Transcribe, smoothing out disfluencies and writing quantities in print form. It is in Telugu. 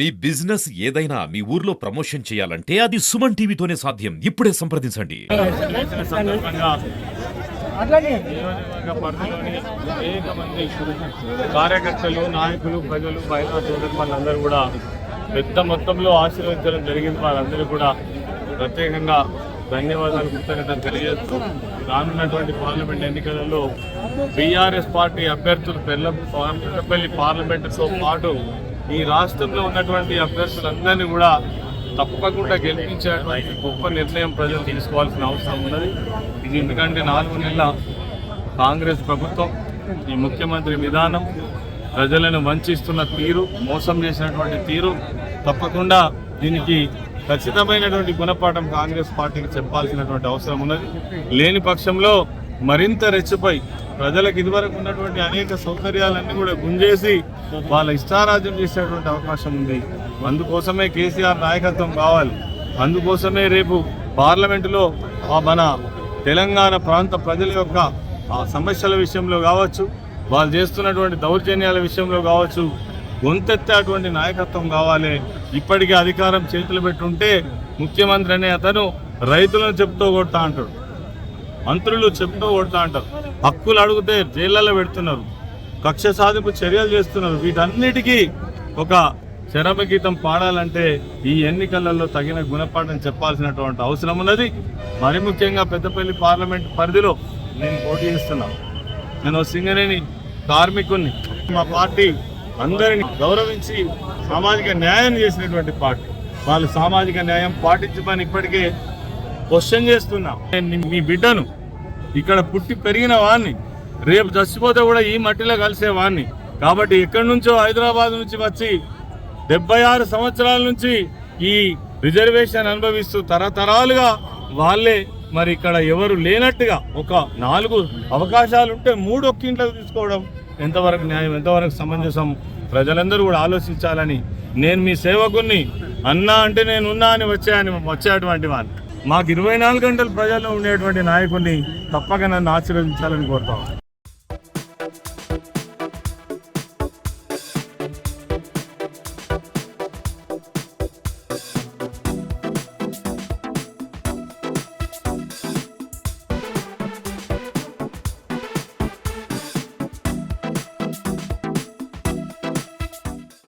మీ బిజినెస్ ఏదైనా మీ ఊర్లో ప్రమోషన్ చేయాలంటే అది సుమన్ టీవీతోనే సాధ్యం. ఇప్పుడే సంప్రదించండి. నియోజకవర్గ పరిధిలోని అనేక మంది కార్యకర్తలు, నాయకులు, ప్రజలు, మహిళా సోదరులు వాళ్ళందరూ కూడా పెద్ద మొత్తంలో ఆశీర్వదించడం జరిగింది. వాళ్ళందరూ కూడా ప్రత్యేకంగా ధన్యవాదాలు, కృతజ్ఞతలు తెలియజేస్తూ రానున్నటువంటి పార్లమెంట్ ఎన్నికలలో బీఆర్ఎస్ పార్టీ అభ్యర్థులు పెద్దపల్లి పార్లమెంటుతో పాటు ఈ రాష్ట్రంలో ఉన్నటువంటి అభ్యర్థులందరినీ కూడా తప్పకుండా గెలిపించేటువంటి గొప్ప నిర్ణయం ప్రజలు తీసుకోవాల్సిన అవసరం ఉన్నది. ఇది ఎందుకంటే 4 నెలల కాంగ్రెస్ ప్రభుత్వం, ఈ ముఖ్యమంత్రి విధానం, ప్రజలను వంచిస్తున్న తీరు, మోసం చేసినటువంటి తీరు, తప్పకుండా దీనికి ఖచ్చితమైనటువంటి గుణపాఠం కాంగ్రెస్ పార్టీకి చెప్పాల్సినటువంటి అవసరం ఉన్నది. లేని పక్షంలో మరింత రెచ్చిపోయి ప్రజలకు ఇదివరకు ఉన్నటువంటి అనేక సౌకర్యాలన్నీ కూడా గుంజేసి వాళ్ళ ఇష్టారాజ్యం చేసేటువంటి అవకాశం ఉంది. అందుకోసమే కేసీఆర్ నాయకత్వం కావాలి. అందుకోసమే రేపు పార్లమెంటులో మన తెలంగాణ ప్రాంత ప్రజల యొక్క సమస్యల విషయంలో కావచ్చు, వాళ్ళు చేస్తున్నటువంటి దౌర్జన్యాల విషయంలో కావచ్చు, గొంతెత్తేటువంటి నాయకత్వం కావాలి. ఇప్పటికీ అధికారం చేతులు పెట్టుంటే ముఖ్యమంత్రి అనే అతను రైతులను చెప్తూ కొడతా అంటాడు, మంత్రులు చెప్తూ కొడతా అంటారు, హక్కులు అడిగితే జైళ్ళలో పెడుతున్నారు, కక్ష సాధింపు చర్యలు చేస్తున్నారు. వీటన్నిటికీ ఒక చరమగీతం పాడాలంటే ఈ ఎన్నికలలో తగిన గుణపాఠం చెప్పాల్సినటువంటి అవసరం ఉన్నది. మరి ముఖ్యంగా పెద్దపల్లి పార్లమెంట్ పరిధిలో నేను పోటీ చేస్తున్నా. నేను సింగరేణి కార్మికుడిని. మా పార్టీ అందరినీ గౌరవించి సామాజిక న్యాయం చేసినటువంటి పార్టీ. వాళ్ళు సామాజిక న్యాయం పాటించమని ఇప్పటికే క్వశ్చన్ చేస్తున్నా. నేను మీ బిడ్డను, ఇక్కడ పుట్టి పెరిగిన వాడిని, రేపు చచ్చిపోతే కూడా ఈ మట్టిలో కలిసే వాడిని. కాబట్టి ఎక్కడి నుంచో హైదరాబాద్ నుంచి వచ్చి 76 సంవత్సరాల నుంచి ఈ రిజర్వేషన్ అనుభవిస్తూ తరతరాలుగా వాళ్ళే మరి ఇక్కడ ఎవరు లేనట్టుగా ఒక 4 అవకాశాలు ఉంటే 3 ఒక్క ఇంట్లోకి తీసుకోవడం ఎంతవరకు న్యాయం, ఎంతవరకు సమంజసం? ప్రజలందరూ కూడా ఆలోచించాలని నేను మీ సేవకుని. అన్నా అంటే నేను ఉన్నా అని వచ్చేటువంటి వాడిని. మాకు 24 గంటలు ప్రజల్లో ఉండేటువంటి నాయకుడిని తప్పక నన్ను ఆశీర్వదించాలని కోరుతాను.